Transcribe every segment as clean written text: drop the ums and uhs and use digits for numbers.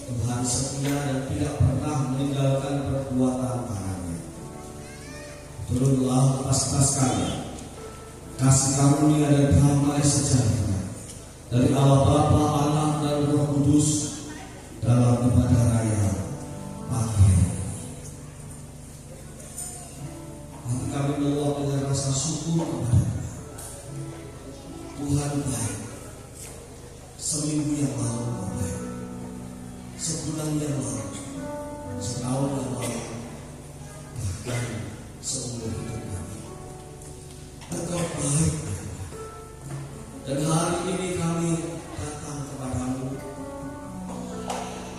Tuhan setia dan tidak pernah meninggalkan perbuatan tangannya. Turunlah lepas-lepas kalian kasih karunia dan damai sejahtera dari Allah Bapa, Anak dan Roh Kudus dalam ibadah raya pagi ini. Hati kami meluap dengan rasa syukur kepada Tuhan baik. Seminggu yang lalu baik, sebulan yang lalu, setahun yang lalu, bahkan seumur hidup kami. Engkau baik, dan hari ini kami datang kepadamu.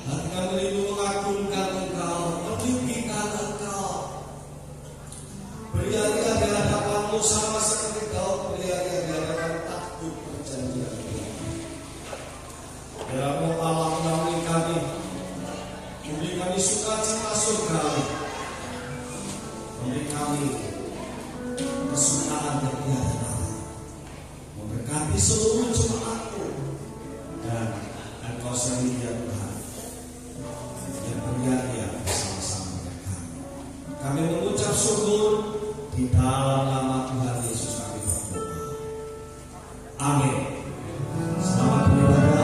Hati kami rindu mengagungkan Engkau, meninggikan Engkau. Beriaria di hadapanmu sama seperti Daud beriaria di hadapan takhta perjanjian. Ya Allah, melalui kami, memberi kami sukacita surgawi, memberi kami kesukaan yang tiada tara, memberkati seluruh jemaatmu, dan Engkau sendiri ya Tuhan yang beriaria bersama-sama dengan kami. Kami mengucap syukur di dalam nama Tuhan Yesus kami berdoa. Amin. Selamat beribadah.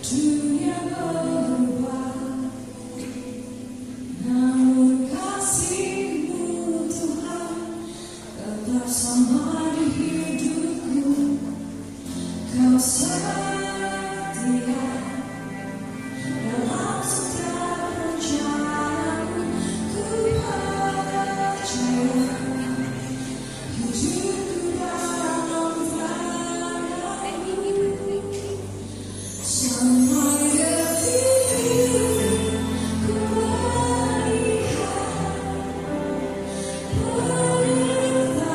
Dunia berubah, namun kasih-Mu Tuhan tetap sama di hidupku. Kau setia dalam setiap rencana-Mu. Ku percaya hidupku dalam tangan-Mu. Sampai detik ini ku melihat penyertaan-Mu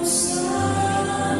sempurna.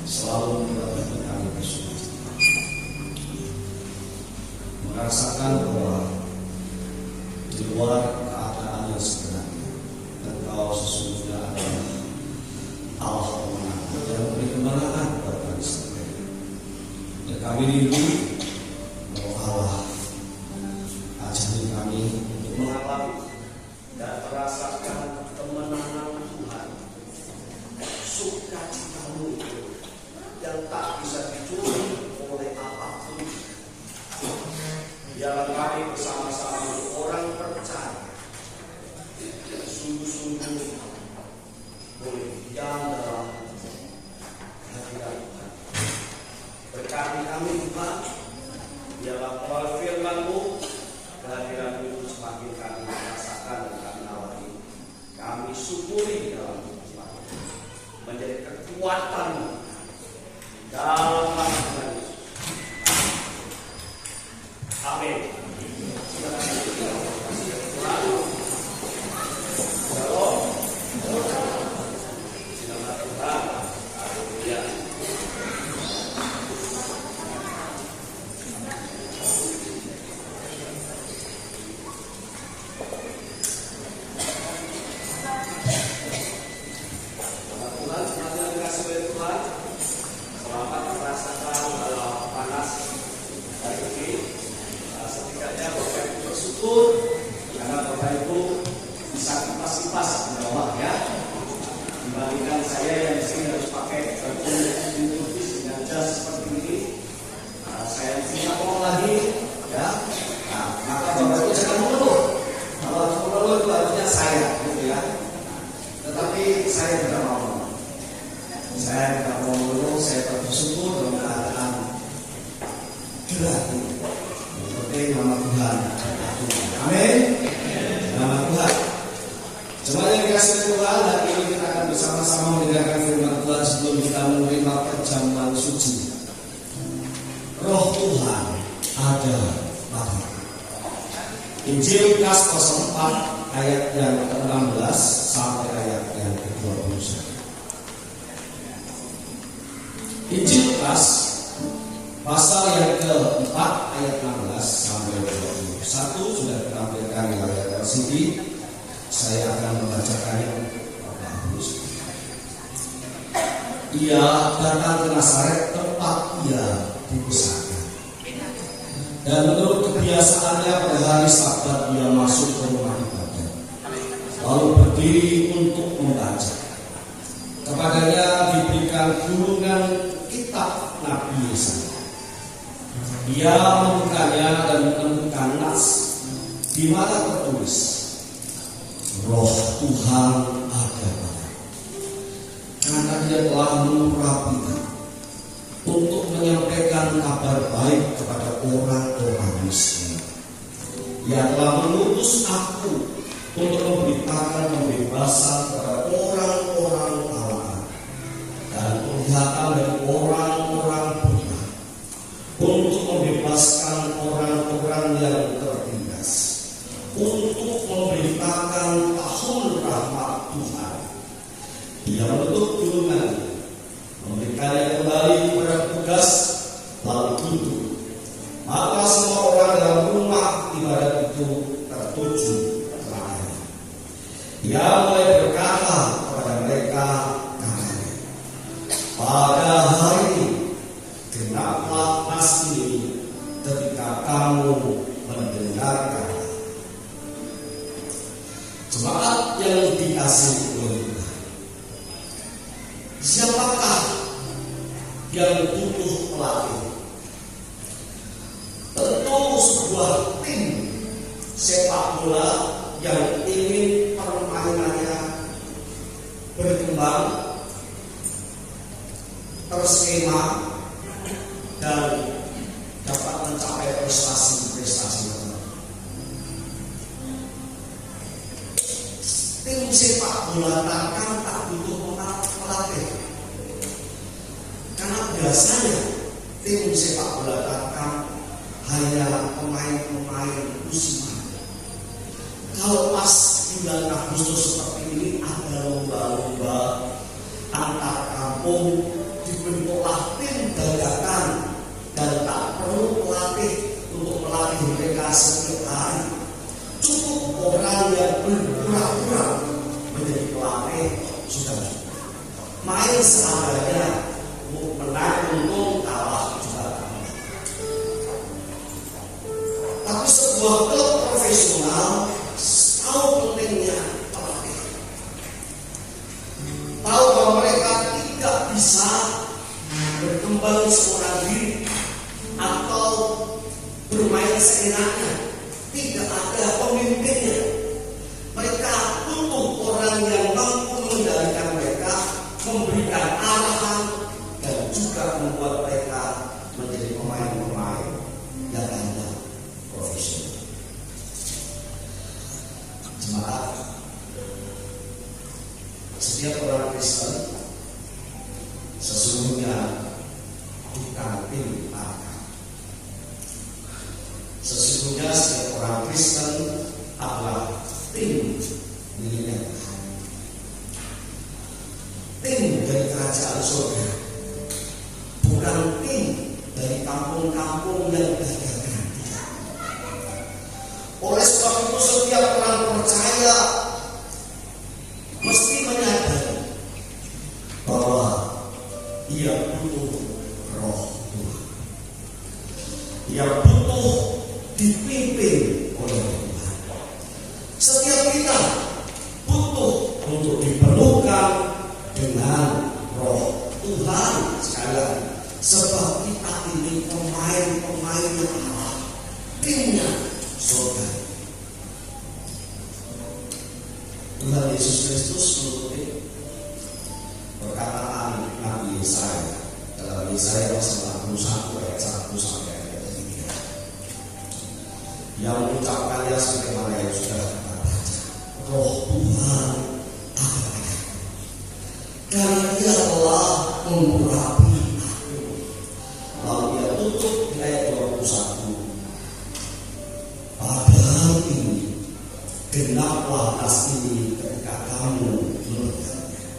selalu membuat kami bersuka-cita, merasakan bahwa di luar keadaan yang sebenarnya Engkau sesungguhnya adalah Allah pemenang yang memberi kemenangan kepada kami sekalian. Dan kami rindu bahwa Allah ajari kami untuk mengalami dan merasakan kemenangan Tuhan, sukacitamu yang tak bisa dicuri oleh apapun. Biarlah kami bersama-sama orang percaya sungguh-sungguh boleh diam dalam hadirat Tuhan. Berkati kami Tuhan, biarlah melalui firman-Mu kehadiran itu semakin kami rasakan dan kami alami. Kami syukuri dalam kehidupan menjadi kekuatan dalam nama Tuhan Yesus. Amin. Shalom. Selamat Tuhan. Haleluya. Selamat merasakan panas hari ini. Setidaknya Bapak Ibu bersyukur karena Bapak Ibu bisa kipas-kipas di bawah ya. Dibandingkan saya yang di sini harus pakai baju introvisi dengan jas seperti ini. Saya minta tolong lagi ya. Nah, maka Bapak Ibu jangan mengeluh. Kalau mengeluh itu harusnya saya gitu ya. Tetapi saya tidak mau. Saya tidak mau mengeluh, saya bersyukur dalam keadaan gerak ini. Nama Tuhan. Amin. Nama Tuhan. Jemaat yang dikasihi Tuhan, hari ini kita akan bersama-sama mendengarkan firman Tuhan sebelum kita menerima perjamuan suci. Roh Tuhan ada pada. Injil Lukas 04 ayat yang ke-16 sampai ayat yang ke-21. Injil Lukas pasal yang ke-4 ayat 16 sampai 21 sudah ditampilkan di layar LCD. Saya akan membacakannya Bapak Ibu. Ia datang ke Nazaret tempat ia dibesarkan. Dan menurut kebiasaannya pada hari Sabat ia masuk ke rumah ibadah, lalu berdiri untuk membaca. Kepadanya diberikan gulungan kitab Nabi Yesaya. Dia membukanya dan menemukan nas di mana tertulis, Roh Tuhan ada pada, karena Dia telah mengurapinya untuk menyampaikan kabar baik kepada orang-orang miskin. Ia telah mengutus aku untuk memberitakan pembebasan kepada orang-orang tawanan dan penglihatan dari orang-orang buta, untuk membebaskan orang-orang yang tertindas, untuk memberitakan tahun rahmat Tuhan. Dia menutup gulungan, memberikannya kembali kepada petugas, lalu duduk. Maka semua orang dalam rumah ibadat itu tertuju kepadanya. Dia mulai berkata kepada mereka, katanya, pada hari ini genaplah nas ini ketika kamu mendengarkan. Jemaat yang dikasihi oleh Tuhan, siapakah yang butuh pelatih? Tentu sebuah tim sepak bola yang ingin permainannya berkembang, terskema, dan dapat mencapai prestasi-prestasi tertentu. Tim sepak bola takkan tak butuh pelatih, karena biasanya tim sepak bola takkan hanya pemain-pemain musiman. Kalau pas bulan Agustus seperti ini ada lomba-lomba antar kampung di bentuklah tim dadakan dan tak perlu pelatih untuk melatih mereka setiap hari. Cukup orang yang berpura-pura menjadi pelatih sudah main seadanya, menang untung kalah juga. Tapi sebuah klub profesional tahu pentingnya pelatih, tahu bahwa mereka tidak bisa berkembang seorang diri atau bermain seenaknya, tidak ada pemimpinnya. Mereka butuh orang yang mampu mengendalikan mereka, memberikan arahan, dan juga membuat mereka menjadi pemain-pemain yang ada profesional. Jemaat, setiap orang Kristen sesungguhnya bukan tim takkan. Sesungguhnya setiap orang Kristen adalah tim miliknya, tim dari kerajaan surga, bukan tim dari kampung-kampung yang dadakan. Oleh sebab itu setiap orang percaya mesti menyadari bahwa ia butuh roh Tuhan. Ia butuh dipimpin oleh Tuhan. Setiap kita butuh untuk dipenuhkan dengan roh Tuhan. Sekali lagi, sebab kita ini pemain-pemain yang Allah, timnya surga. Tuhan Yesus Kristus menutupi perkataan Nabi Yesaya dalam Yesaya pasal 61 ayat 1 sampai ayat 3, yang mengucapkannya sebagaimana yang sudah kita baca. Roh Tuhan ada karena Dia telah mengurapi aku. Lalu Dia tutup di ayat 21. Pada hari ini genaplah tas ini ketika kamu melihatnya.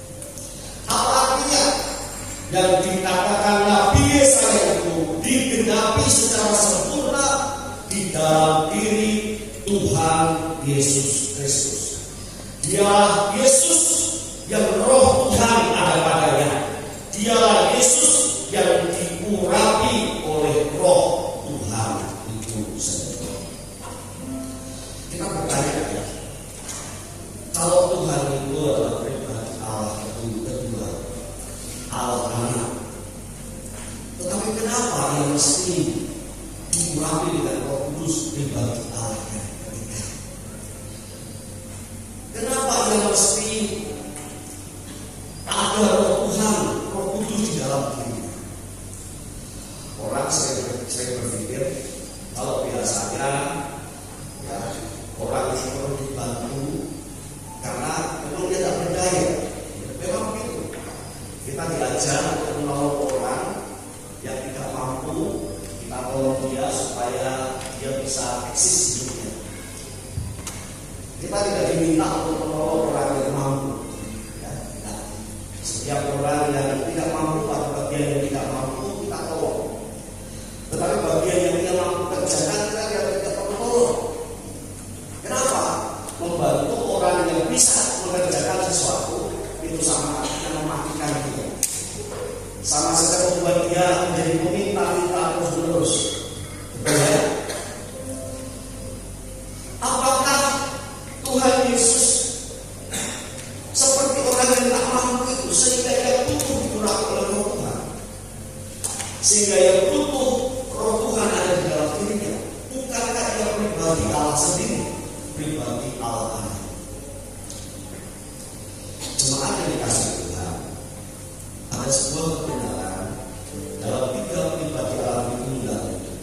Apa artinya? Yang dikatakan Nabi Yesaya itu digenapi secara sempurna di dalam diri Tuhan Yesus Kristus. Dialah Yesus yang roh Tuhan ada padanya. Dialah Yesus yang diurapi oleh roh Tuhan itu sendiri. Kita bertanya, kalau Tuhan itu adalah pribadi Allah kedua, Allah Anak, tetapi kenapa yang mesti diurapi dengan Roh Kudus pribadi Allah yang ketiga? Kenapa yang mesti ada Roh Tuhan, Roh Kudus di dalam diri? Orang sering berpikir kalau biasanya ya, orang itu perlu dibantu karena memang dia tidak berdaya. Memang begitu. Kita diajar untuk menolong orang yang tidak mampu, kita tolong dia supaya dia bisa eksis hidupnya. Kita tidak diminta untuk menolong orang yang mampu. Ya, nah, setiap orang yang tidak mampu pada bagian yang tidak mampu kita tolong. Tetapi bagian yang tidak mampu kerjakan kita tidak perlu tolong. Kenapa? Membantu orang yang bisa mengerjakan sesuatu itu sama dengan mematikan dia. Sama saja membuat dia menjadi meminta-minta terus-menerus. Betul ya? Apakah Tuhan Yesus seperti orang yang tak mampu itu sehingga ia butuh diurapi oleh Roh Tuhan? Sehingga ia butuh Roh Tuhan ada di dalam dirinya? Bukankah ia pribadi Allah sendiri? Pribadi Allah Anak. Jemaat yang dikasih Tuhan, ada sebuah kebenaran dalam tiga pribadi Allah Tritunggal itu.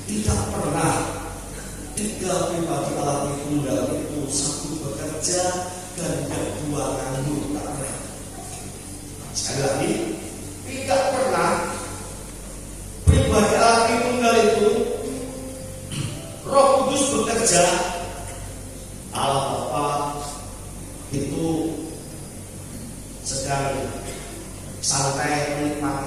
Tidak pernah tiga pribadi Allah Tritunggal itu satu bekerja dan kedua nganggur, tak pernah. Sekali lagi, tidak pernah pribadi Allah Tritunggal itu Roh Kudus bekerja, Allah Bapa itu sedang santai menikmati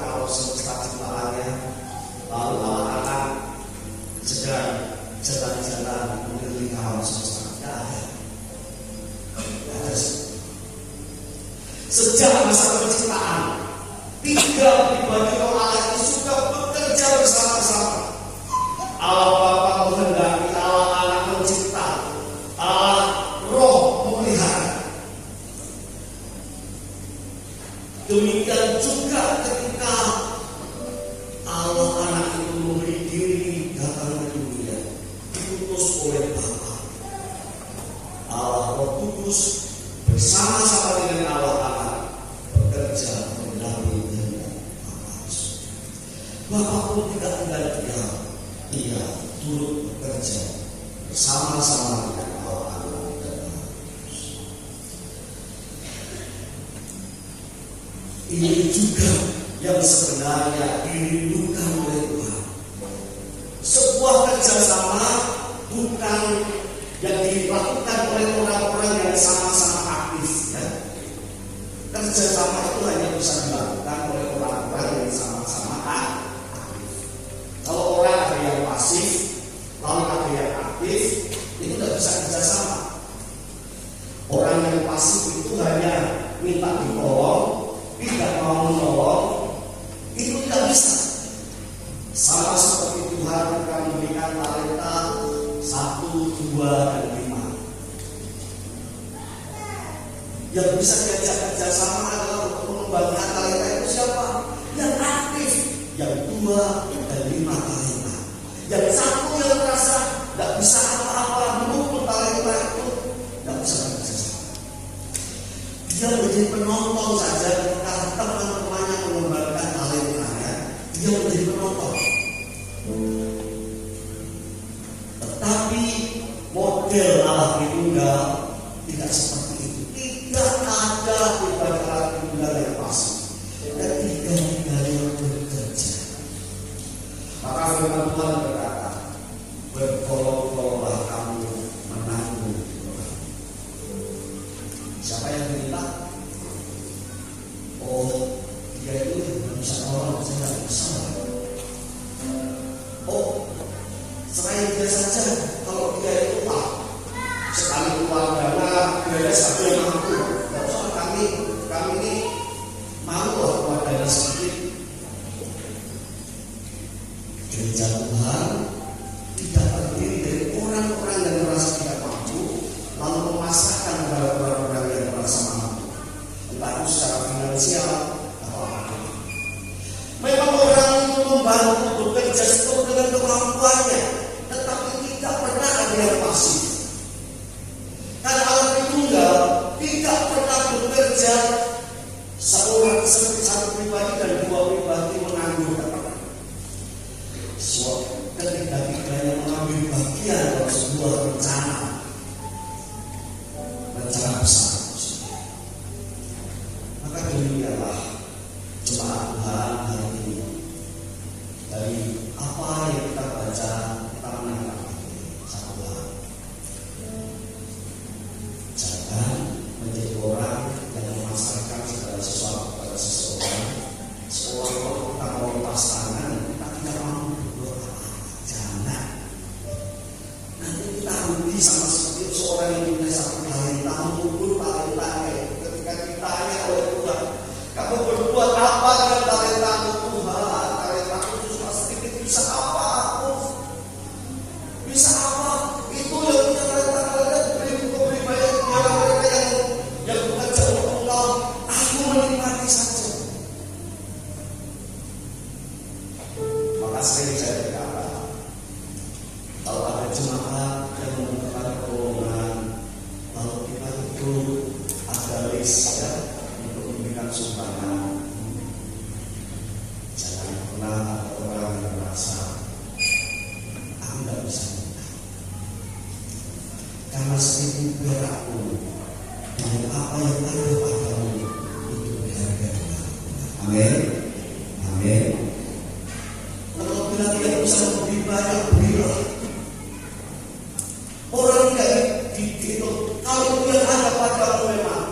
Tiga pribadi roh Allah itu suka bekerja bersama-sama. Allah Bapa menghendaki, Allah Anak mencipta, Allah Roh memelihara. Demikian juga ketika Allah Anak itu memberi diri datang ke dunia, diutus oleh Bapa. Allah Roh Kudus bersama-sama dengan Allah Anak bekerja mendampingi kehendak Bapa. Bapa pun tidak tinggal diam, Ia turut bekerja bersama-sama dengan Allah Anak dan Allah Kudus. Ini juga yang sebenarnya dirindukan oleh Tuhan. Sebuah kerjasama bukan yang dilakukan oleh orang-orang yang sama-sama aktif, ya. Kerjasama itu hanya bisa dilakukan oleh orang-orang yang sama-sama aktif. Kalau orang ada yang pasif, lalu ada yang aktif, itu tidak bisa kerjasama. Orang yang pasif itu hanya minta ditolong, tidak mau menolong, itu tidak bisa. Sama seperti Tuhan akan memberikan talenta 1, 2, dan 5. Yang bisa diajak kerjasama adalah untuk mengembangkan talenta itu siapa? Yang aktif. Yang 2 dan 5 talenta. Yang 1 yang merasa tidak bisa apa-apa mengumpul talenta itu tidak bisa kerjasama. Dia menjadi penonton saja ketika teman-temannya mengembangkan talentanya. Dia menjadi penonton. Tetapi model Allah Tritunggal tidak seperti itu. Tidak ada pribadi Allah Tritunggal yang pasif, dan tiga-tiga yang bekerja. Maka firman Tuhan berkata, bergolong-golonglah kamu menanggung beban. Siapa yang minta? Oh, dia itu tidak bisa nolong, saya tidak bisa. Oh, selain dia saja, kalau dia itu sekali keluar dana, dia satu yang mampu. Tidak usah kami ini mampu keluar dana sedikit. Gereja Tuhan tidak terdiri dari orang-orang yang merasa tidak mampu, lalu memasrahkan kepada orang-orang yang merasa mampu, entah itu secara finansial atau apa. Memang orang itu membantu bekerja sesuai dengan kemampuannya, tetapi tidak pernah ada yang pasif. Karena Allah Tritunggal tidak pernah bekerja seorang satu pribadi dan 2 pribadi menganggur. Ketiga-tiganya mengambil bagian dalam sebuah rencana besar. Maka demikianlah jemaat Tuhan hari ini. Dari apa yang kita baca, kita menangkap satu hal. Jangan menjadi orang yang memasarkan segala sesuatu pada seseorang. Seolah-olah kita mau lepas tangan, kita tidak mampu berbuat apa-apa. Jangan. Nanti kita rugi sama seperti seorang yang punya satu talenta, mengukur talentanya. Ketika ditanya oleh Tuhan, kamu berbuat apa dengan talentamu? Tuhan, talentaku cuma sedikit, bisa apa aku? Bisa apa? Itu yang punya talenta beri banyak kepada mereka yang bekerja untuk Engkau. Aku menikmati saja. Maka sering saya berkata, kalau ada jemaat yang membutuhkan pertolongan, lalu kita itu ada list ya untuk memberikan sumbangan. Jangan pernah ada orang yang merasa aku tidak bisa minta, karena 1000 perak pun dengan apa yang ada padamu itu berharga. Amin. Amin. Kalau bila tidak bisa memberi banyak, berilah. Orang tidak dihitung. Kalau itu yang ada padamu memang,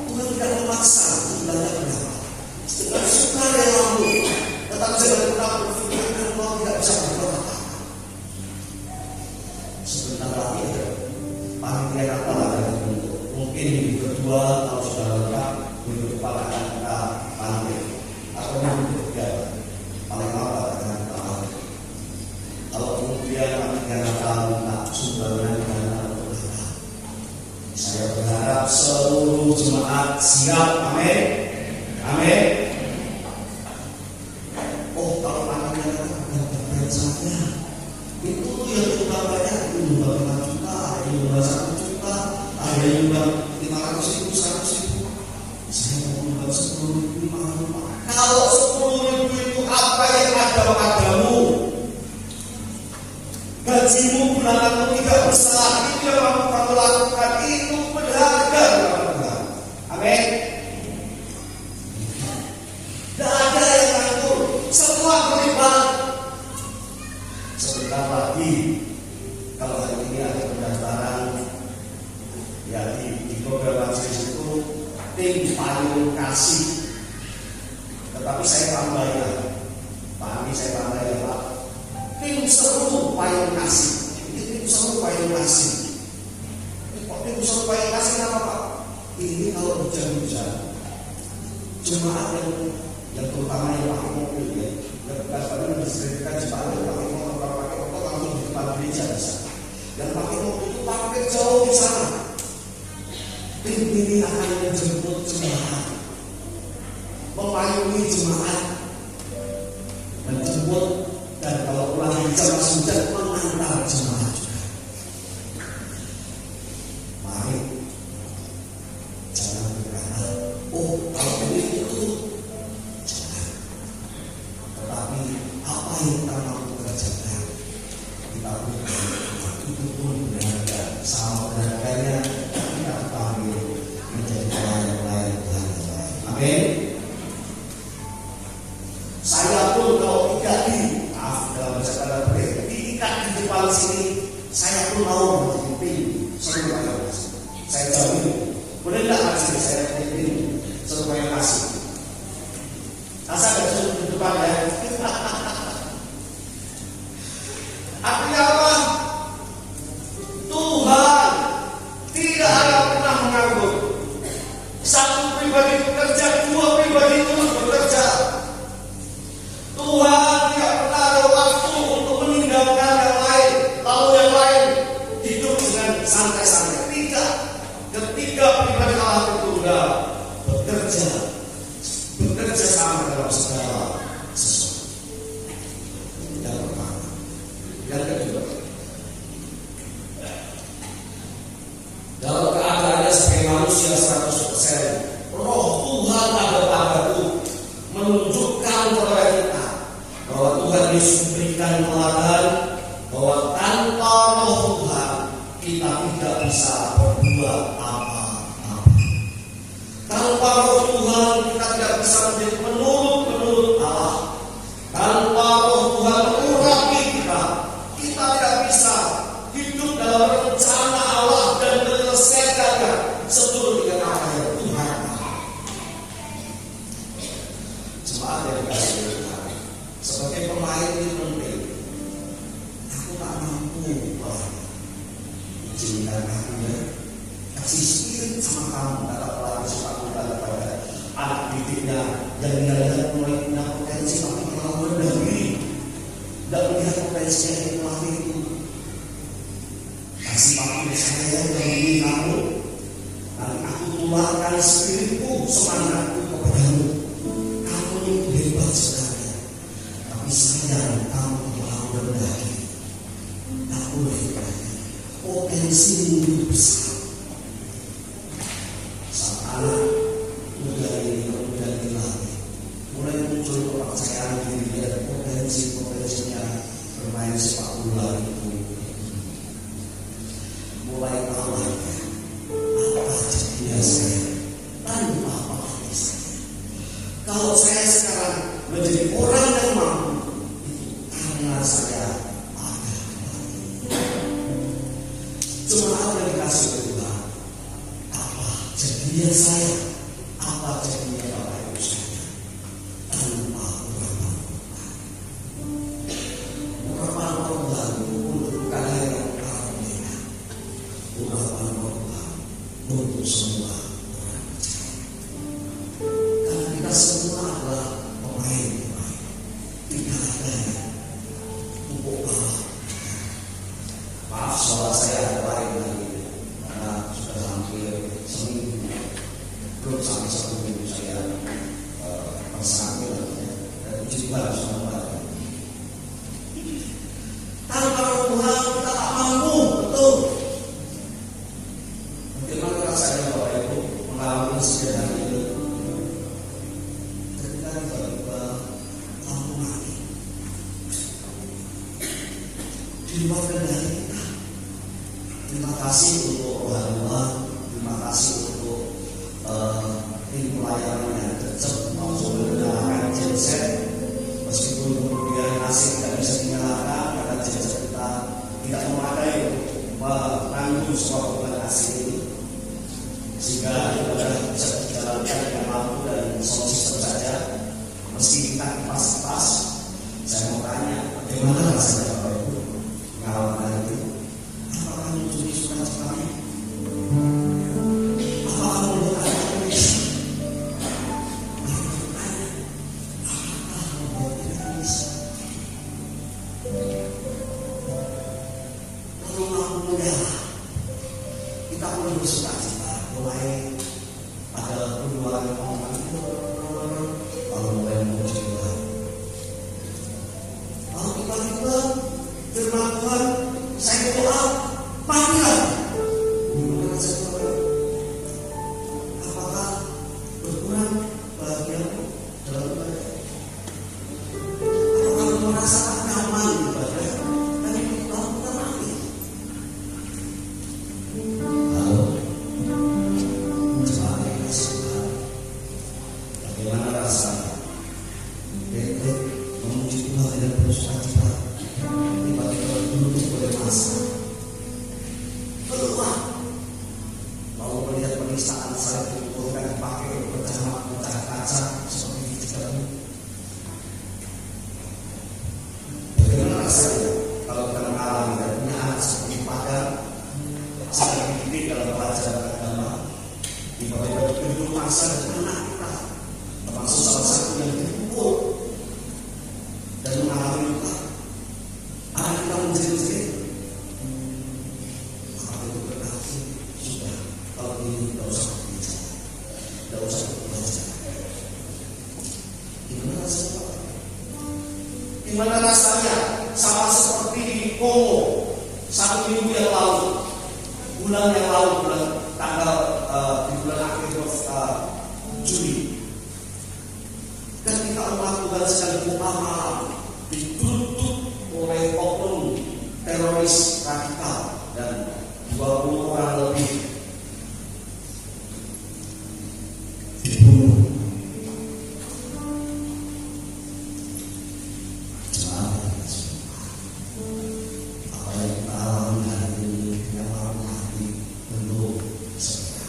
Tuhan tidak memaksa jumlahnya berapa. Dengan sukarelamu, tetapi jangan pernah berpikir kalau tidak bisa berbuat apa. Sebentar lagi ada panitia Natal akan dibentuk. Mungkin minggu kedua kalau sudah lengkap, minggu depan akan kita Kalau 10.000 itu apa yang ada padamu? Gajimu bulananmu tidak besar, itu yang kamu lakukan, itu berharga dalam Tuhan. Amin. Tidak ada yang nganggur, semua berlipat. Sebentar lagi, kalau hari ini ada pendaftaran, ya di beberapa majelis itu tim payung kasih. Tetapi saya tambah ya, Pak Andi saya tambah ya Pak. Tim seru payung kasih. Ini tim seru payung kasih. Kok tim seru payung kasih kenapa Pak? Ini kalau hujan-hujan, jemaat yang terutama yang pakai mobil ya, yang kadang-kadang diseritakan jemaat yang pakai motor langsung di depan gereja bisa. Yang pakai mobil itu pakai jauh di sana. Tim ini akan menjemput jemaat, memayungi jemaat, menjemput, dan kalau pulang hujan sudah mengantar jemaat juga. Mari jangan berkata, oh kalau ini itu jangan. Tetapi apa yang kita mampu kerjakan, kita berikan itu pun berharga, sama berharganya kita panggil menjadi pelayan-pelayan Tuhan. Amin. Saya pun kalau tidak dalam bahasa diikat di depan sini, saya pun mau menjadi tim seru payung kasih. Saya jamin, boleh tidak kasih saya menjadi tim seru payung kasih? Asal tidak suruh di depan ya. Artinya apa? Tuhan tidak ada pernah menganggur. Satu pribadi bekerja, dua pribadi terus bekerja. Tuhan tidak pernah ada waktu untuk meninggalkan yang lain, lalu yang lain hidup dengan santai-santai. Tidak. Ketika pribadi Allah itu sudah bekerja sama dalam segala sesuatu. Yang pertama. Yang kedua, dalam keadaannya sebagai manusia 100%, Roh Tuhan ada padaku menunjukkan kepada kita bahwa Tuhan Yesus berikan teladan bahwa tanpa Roh Tuhan kita tidak bisa berbuat apa-apa. Tanpa Roh Tuhan kita tidak bisa menjadi penurut Allah. Tanpa Roh Tuhan mengurapi kita tidak bisa hidup dalam rencana Allah dan menyelesaikannya seturut dengan apa yang Tuhan mau. Jemaat yang dikasihi Tuhan, sebagai pemain ini penting. Aku tak mampu izinkan aku ya kasih spirit sama kamu, kata pelatih sepak bola kepada anak didiknya yang dia mulai punya potensi tapi terlalu rendah diri, tidak melihat potensi yang pelatih itu. Kasih pakai saya yang ini kamu, dan aku tularkan spiritku, semangatku kepadamu. Kamu itu hebat sekali, tapi sayang kamu terlalu rendah diri. Aku hebat, potensimu itu besar. Sang anak muda ini kemudian dilatih, mulai muncul kepercayaan diri dan potensinya bermain sepak bola itu. Mulai tahu apa jadinya saya tanpa pelatih saya. Kalau saya sekarang menjadi orang yang mampu, itu karena saya ada jemaat yang dikasih oleh Tuhan. Apa jadinya saya? Apa jadinya Bapak Ibu saya? Tanpa urapan Tuhan untuk bukan hanya para pendeta, urapan Tuhan untuk semua orang percaya. Karena kita semua adalah pemain-pemain. Tidak ada pupuk bawah. Maaf suara saya ada lain lagi, karena sudah hampir seminggu, belum sampai 1 minggu saya bersama dan puji Tuhan sama. Tanpa Tuhan kita tak mampu, betul. Bagaimana rasanya Bapak Ibu mengalami sejarah ini? Ketika kita di luar kendali kita. Terima kasih untuk Tuhan, terima kasih untuk tim pelayanan yang tetap langsung menggunakan genset, meskipun kemudian nasib tidak bisa dinyalakan karena genset kita tidak memadai menanggung semua beban asing ini, sehingga ibadah bisa dijalankan dengan lampu dan sound system saja. Meski kita kipas-kipas, saya mau tanya, bagaimana rasanya Bapak Ibu mengalami itu? Apakah mencuri sukacitanya? Apakah membuat Anda menangis? Apakah membuat Anda menangis? Lalu muda, kita perlu bersukacita mulai pada perjuangan orang itu, lalu mulai memuji Tuhan. Lalu tiba-tiba firman Tuhan, saya berdoa, matilah. Apakah berkurang bahagiamu dalam ibadah? Apakah kamu merasakan nyaman di ibadah? Dan lalu kita mati. Lalu coba kita suka. Bagaimana rasanya? Bete memuji Tuhan dan bersukacita. Tiba-tiba duduk oleh masa. Keluar. Lalu melihat penistaan saya dikumpulkan dipakai pecah kaca seperti di Cikarang. Bagaimana rasanya kalau kita mengalami dan punya anak seperti pagar, sedang dididik dalam pelajaran agama, tiba-tiba duduk masa dan anak kita, termasuk salah satu yang dipukul dan mengalami luka. Anak kita menjerit-jerit. Kalau itu berarti sudah, kalau ini tidak usah berbicara, tidak usah berbicara. Gimana rasanya? Gimana rasanya? Sama seperti di Kongo 1 minggu yang lalu, bulan yang lalu, di bulan akhir Juli, ketika umat Tuhan sedang buka malam ditutup oleh oknum teroris radikal dan 20 orang lebih dibunuh. Apa yang kita alami hari ini yang malam hati belum selesai.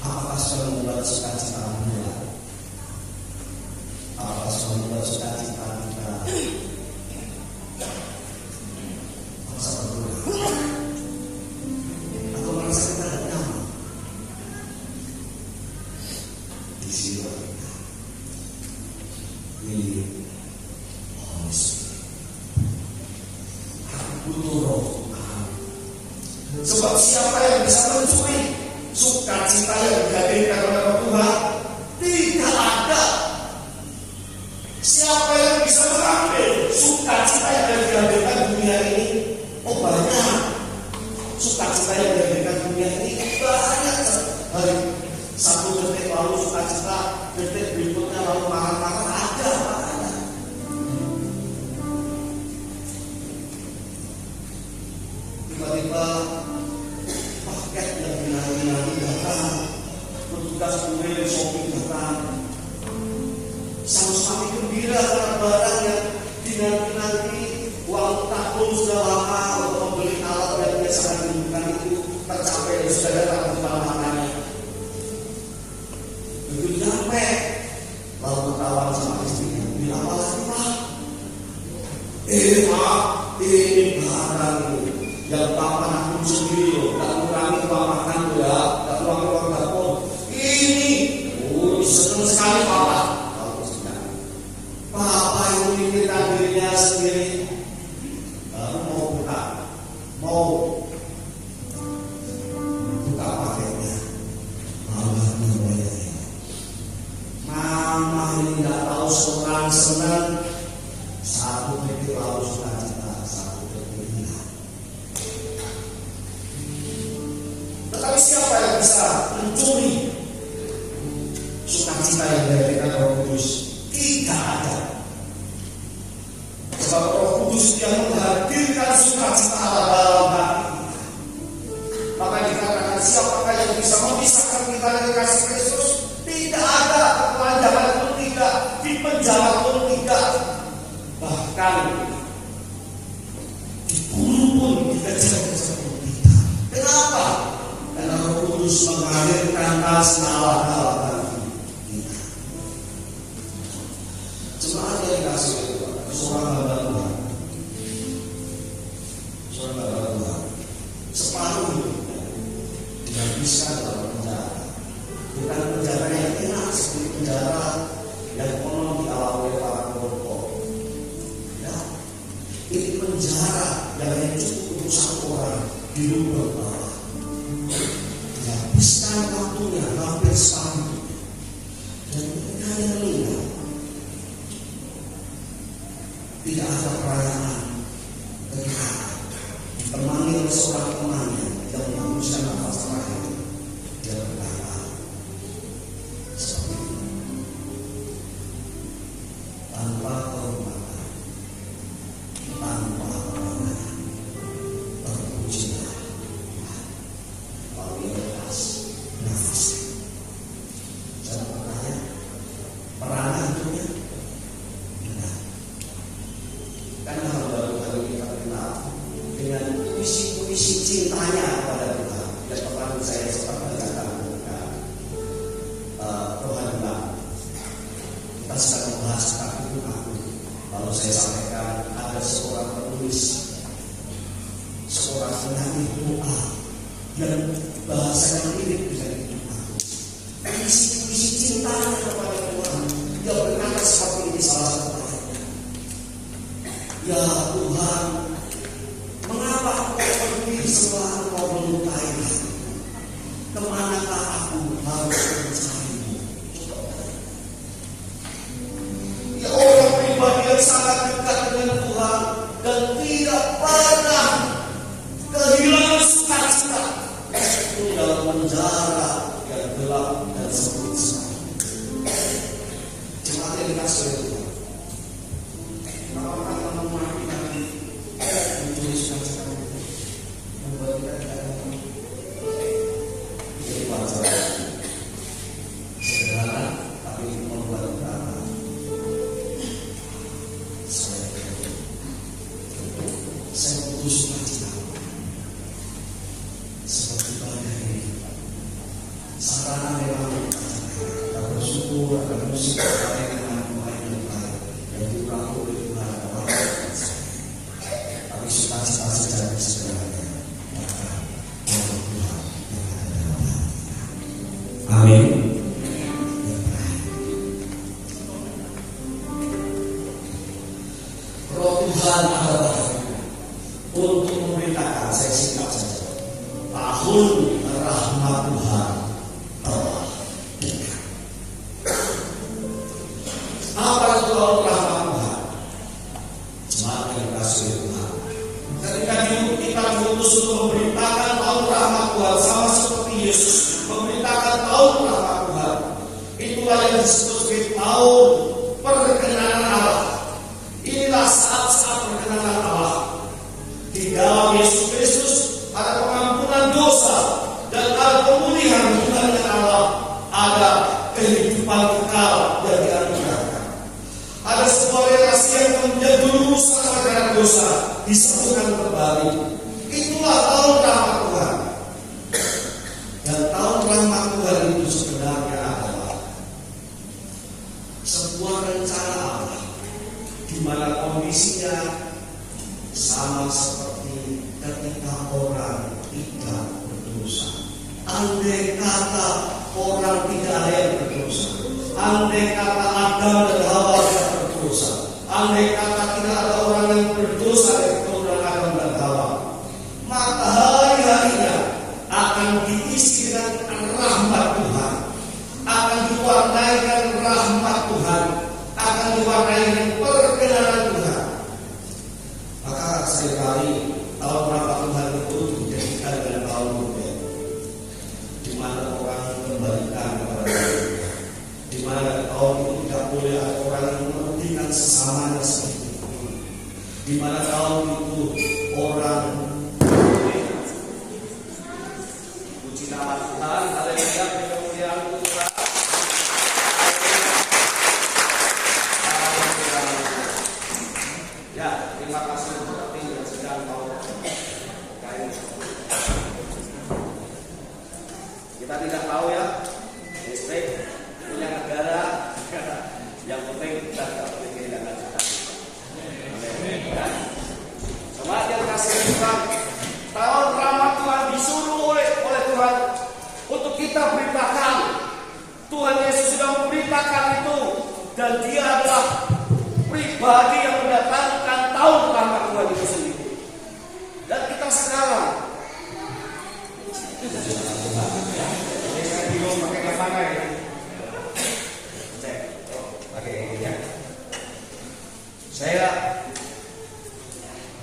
Apakah sudah membuat sukacita Anda? Apakah sudah membuat sukacita kita? Merasa berguna? Atau merasa kita tidak nyaman? Di sini kita milik Holy Spirit. Aku butuh Roh Tuhan. Sebab siapa yang bisa mencuri sukacita yang dihadirkan oleh Roh Tuhan? Tidak ada. Siapa yang bisa mengambil sukacita yang dihadirkan dunia ini? Oh banyak. Sukacita yang dihadirkan dunia ini banyak. Hari 1 detik lalu sukacita, detik berikutnya lalu marah-marah, ada banyak. Tiba-tiba paket yang dinanti-nanti datang, petugas kurir shopping datang, sama semakin gembira karena barang yang dinanti-nanti, uang tabung sudah lama untuk membeli alat yang biasa dibutuhkan itu tercapai dan sudah datang di tangannya. Begitu sampai, lalu ketahuan sama istrinya, bilang apa lagi Pak? Pak, ini barang yang Papa nanggung sendiri loh, tak kurangi uang makan ya, tak kurangi uang dapur. Ini, senang sekali Papa. Papa yang memikirkan dirinya sendiri, lalu mau buka paketnya, Mama membayarnya. Mama ini nggak tahu senang, 1 detik lalu sukacita, 1 detik hilang. Tetapi siapa yang bisa mencuri sukacita yang dihadirkan Roh Kudus? Tidak ada. Sebab Roh Kudus yang menghadirkan sukacita dalam hati. Maka dikatakan siapakah yang bisa memisahkan kita dari kasih Kristus? Tidak ada, ketelanjangan pun tidak, di penjara pun tidak, bahkan dibunuh pun dikejar-kejar pun tidak. Kenapa? Karena Roh Kudus mengalirkan kasih Allah dalam hati kita. Jemaat yang dikasih oleh Tuhan, seorang hamba Tuhan, seorang hamba Tuhan, separuh hidupnya dihabiskan dalam penjara. Bukan penjara yang enak seperti penjara yang konon dialami oleh para koruptor. Ya, ini penjara yang hanya cukup untuk satu orang di lubang bawah. Dihabiskan waktunya hampir setahun dan ketika dia meninggal, tidak ada perayaan ketika ditemani oleh seorang temannya yang menghembuskan nafas terakhir. Dia berkata seperti ini, tanpa kehormatan, tanpa kemuliaan, terpujilah lalu lepas nafas. Saya bertanya, peranan hidupnya? Tidak. Karena hamba Tuhan kita kenal dengan puisi-puisi cintanya kepada Tuhan. Dan kemarin saya sempat mengatakan Tuhan bilang, kita sedang membahas tentang itu aku. Lalu saya sampaikan ada seorang penulis, seorang penyanyi doa yang bahasanya mirip dengan itu aku. Puisi-puisi cintanya kepada Tuhan. Dia berkata seperti ini salah satu ayatnya. Ya Tuhan, mengapa Kau peduli setelah Kau melukai hati? Kemanakah aku harus mencarimu? Ya orang pribadi yang sangat dekat dengan Tuhan dan tidak pernah kehilangan sukacita itu dalam penjara yang gelap dan sempit sekali. Jemaat yang dikasih oleh Tuhan, apakah memahami tadi mencuri sukacita itu membuat kita tidak dapat? Jadi pelajaran sederhana tapi membuat kita saya putus sukacita seperti badai ini. Sarana memang kita bersyukur akan musik terkait dengan pemain yang baik yang diulang oleh Tuhan dalam hidup saya. Tapi sukacita sejati sebenarnya maka Tuhan yang ada dalam hati. Amin. Roh Tuhan adalah untuk memberitakan, saya singkat saja, tahun rahmat Tuhan telah dekat. Apa itu tahun rahmat Tuhan? Jemaat yang dikasihi Tuhan, ketika kita diutus untuk memberitakan tahun rahmat Tuhan, sama seperti Yesus memberitakan tahun rahmat Tuhan, itulah yang disebut sebagai tahun perkenanan Allah. Inilah saat-saat perkenanan Allah. Di dalam Yesus Kristus ada pengampunan dosa dan ada pemulihan hubungan dengan Allah, ada kehidupan kekal yang dianugerahkan. Ada sebuah relasi yang menjadi rusak karena dosa disatukan kembali. Itulah tahun rahmat Tuhan. Dan tahun rahmat Tuhan itu sebenarnya adalah sebuah rencana Allah di mana kondisinya sama seperti ketika orang tidak berdosa. Andai kata orang tidak ada yang berdosa, andai kata Adam dan Hawa tidak berdosa, andai kata tidak ada orang yang berdosa dari keturunan Adam dan Hawa, maka hari-harinya akan diisi dengan rahmat Tuhan, akan diwarnai dengan rahmat Tuhan, akan diwarnai dengan perkenanan Tuhan. Maka seringkali tahun rahmat Tuhan itu dijadikan dengan tahun Natal, di mana orang kembalikan kepada Tuhan, di mana tahun itu tidak boleh ada orang yang mementingkan sesamanya seperti itu. di mana tahun itu orang puji nama Tuhan, haleluya, kemuliaan Tuhan. Ya, terima kasih untuk hati yang sedang mau kain. Kita tidak tahu ya, listrik punya negara, yang penting kita tidak boleh kehilangan cita-cita. Ya. Semakin kasih Tuhan, tahun rahmat Tuhan disuruh oleh Tuhan untuk kita beritakan. Tuhan Yesus sudah memberitakan itu, dan Dia adalah pribadi yang mendatangkan tahun rahmat Tuhan itu sendiri. Dan kita sekarang, ini saya bingung pakai kemana ya? Cek, pakai ini ya.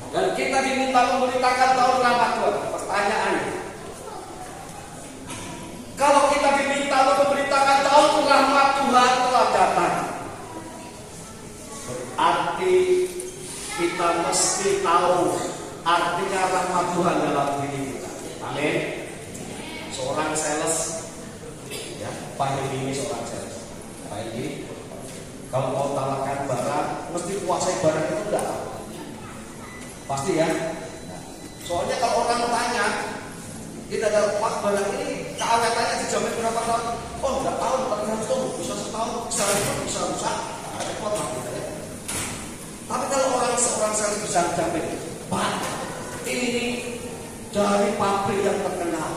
Dan kita diminta memberitakan tahun rahmat Tuhan. Pertanyaannya, kalau kita diminta memberitakan tahun rahmat Tuhan telah datang, berarti kita mesti tahu artinya rahmat Tuhan dalam diri kita. Amin. Seorang sales, ya, Pak ini seorang sales. Pak ini, kalau mau tawarkan barang, mesti kuasai barang itu enggak? Pasti ya. Nah, soalnya kalau orang tanya, kita ada Pak barang ini keawetannya dijamin berapa tahun? Oh, enggak tahu, harus tunggu, bisa setahun, bisa rusak, repot lah kita ya. Tapi kalau seorang sales bisa jamin, Pak, ini dari pabrik yang terkenal,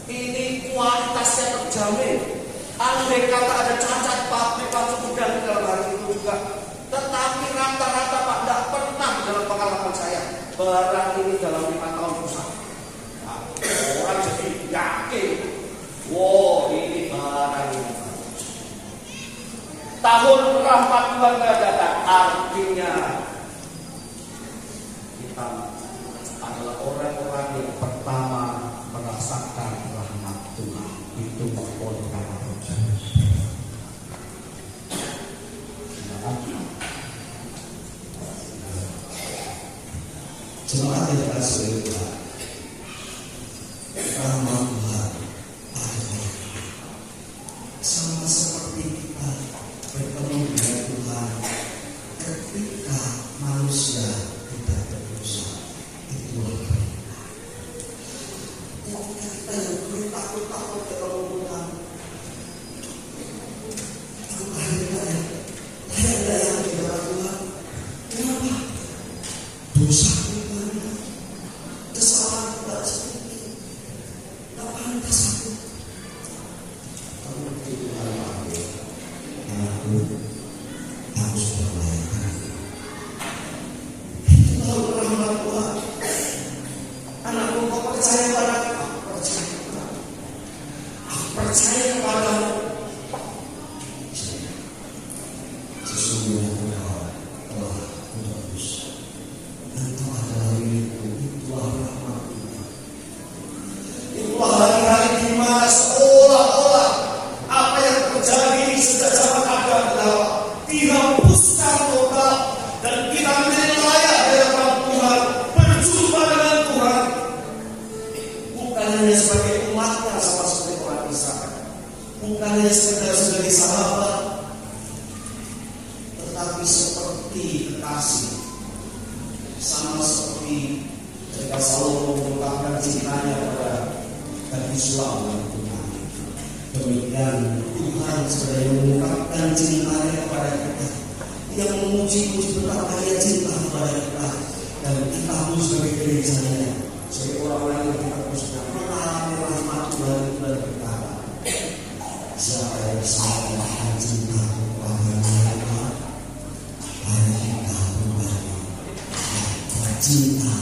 ini kualitasnya terjamin. Andai kata ada cacat pabrik langsung gudang dalam hari itu juga, tetapi rata-rata Pak tidak pernah dalam pengalaman saya barang ini dalam 5 tahun rusak. Nah, orang jadi yakin, wow, ini barang ini. Tahun rahmat Tuhan datang, artinya kita adalah orang-orang yang pertama merasakan rahmat Tuhan. Itu oleh karena jemaat yang dikasihi Tuhan, rahmat Tuhan ada sama seperti kita bertemu dengan Tuhan ketika manusia tidak berdosa. Itulah kita yang takut-takut ketemu Tuhan. Ada yang tidak Tuhan. Kenapa? Dosa kita, kesalahan kita sedikit. Tak pantas aku. Kamu Tuhan aku harus berlayar. Itulah rahmat Tuhan. Anakku, kau percaya pada aku? Aku percaya kepadamu. Sesungguhnya Engkau telah menebus, dan Engkau adalah milikku. Itulah rahmat Tuhan. Itulah hari-hari di mana seolah-olah apa yang terjadi sejak zaman Adam dan Hawa dihapuskan total, dan kita menjadi layak di hadapan Tuhan, berjumpa dengan Tuhan. Bukan hanya sebagai umatnya sama seperti orang Israel, bukan hanya sekedar sebagai sahabat, tetapi seperti kekasih, sama seperti ketika Salomo mengungkapkan cintanya pada gadis Sulam dan Tuhan. Demikian Tuhan sedang mengungkapkan cintanya kepada kita, yang memuji-muji betapa Dia cinta kepada kita, dan kita pun sebagai gerejanya, sebagai orang-orang yang kita punya mengalami rahmat Tuhan dan berkata, siapa yang bersama cinta kepada mereka, pada kita kembali cinta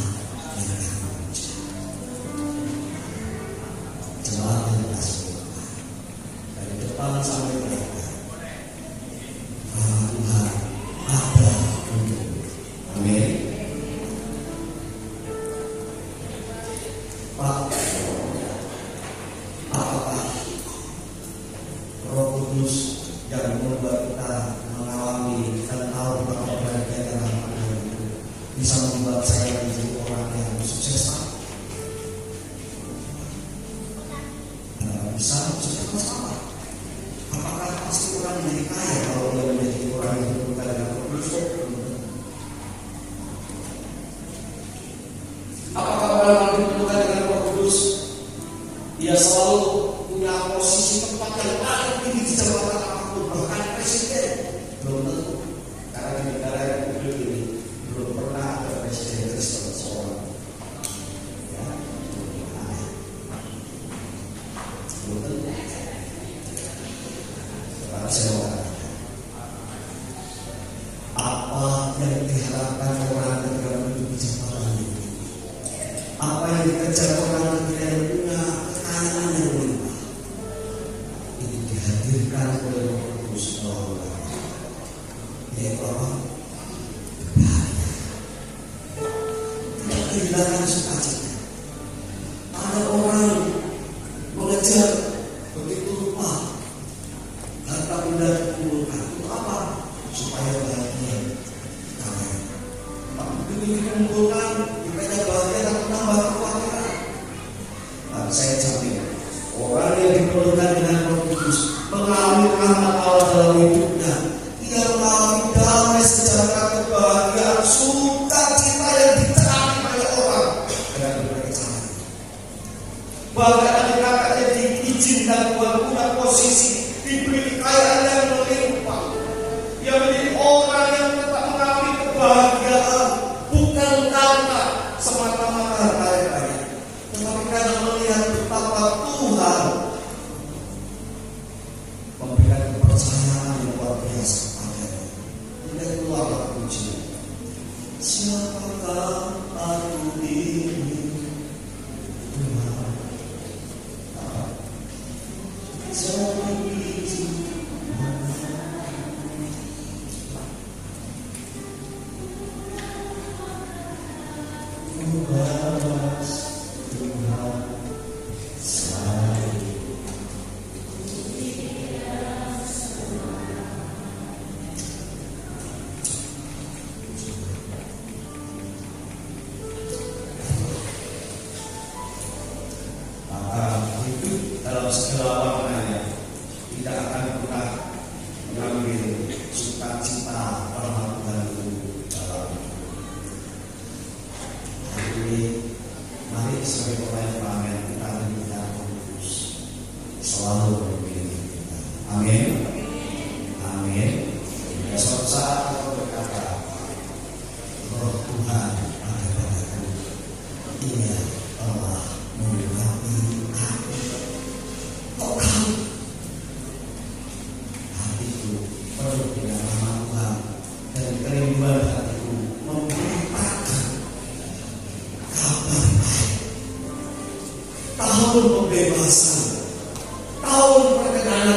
yang akan jemaat yang dikasihi Tuhan, dari depan sampai belakang, rahmat Tuhan ada untuk. Amin. Pak, apakah Roh Kudus yang membuat kita mengalami dan tahu betapa berharga rahmat Tuhan itu bisa membuat saya menjadi orang yang sukses. Bisa sukses sama. Apakah pasti orang menjadi kaya kalau dia menjadi orang yang berbuat dengan berdosa? Apakah orang yang berbuat dengan berdosa dia selalu punya posisi tempat yang paling tinggi di jabatan apapun, bahkan presiden? Belum tentu. Karena di negara Republik ini belum pernah ada presiden Kristen seorang. Ya, belum tentu. Tetapi saya mau katakan, apa yang diharapkan orang ketika menduduki jabatan ini? Apa yang dikejar orang ketika punya kekayaan yang melimpah? Itu dihadirkan oleh Roh Kudus Allah. Yaitu apa? Kebahagiaan. Tidak kehilangan sukacita. Ada orang mengejar begitu rupa harta benda dikumpulkan. Untuk apa? Supaya bahagia. Karena begitu dikumpulkan, dikanya bahagia dan menambah kekhawatiran. Nah, saya jamin orang yang diperlukan dengan Roh Kudus mengalami rahmat Allah dalam hidupnya. Ia mengalami damai sejahtera, kebahagiaan, sukacita yang dicari banyak orang dengan berbagai cara. Bahkan adik-adiknya diizinkan buat punya posisi, diberi kekayaan yang melimpah. Ia menjadi orang yang tetap mengalami kebahagiaan, bukan karena semata-mata harta yang banyak, tetapi karena melihat betapa Tuhan memberikan kepercayaan yang luar biasa kepadanya. Kemudian keluarlah pujian. Siapakah aku ini? Tuhan. Dalam segala warnanya tidak akan pernah mengambil sukacita perhatian itu dalam hari ini. Mari sebagai pemain pengamen kita menjadi fokus selalu memilih kita. Amin. Amin. Suatu saat kita berkata, Roh Tuhan ada padaku. Ia telah mengurapi aku. Hatiku penuh dengan rahmat Tuhan dan kerinduan hatiku memberitakan kabar baik. Tahun pembebasan, tahun perkenanan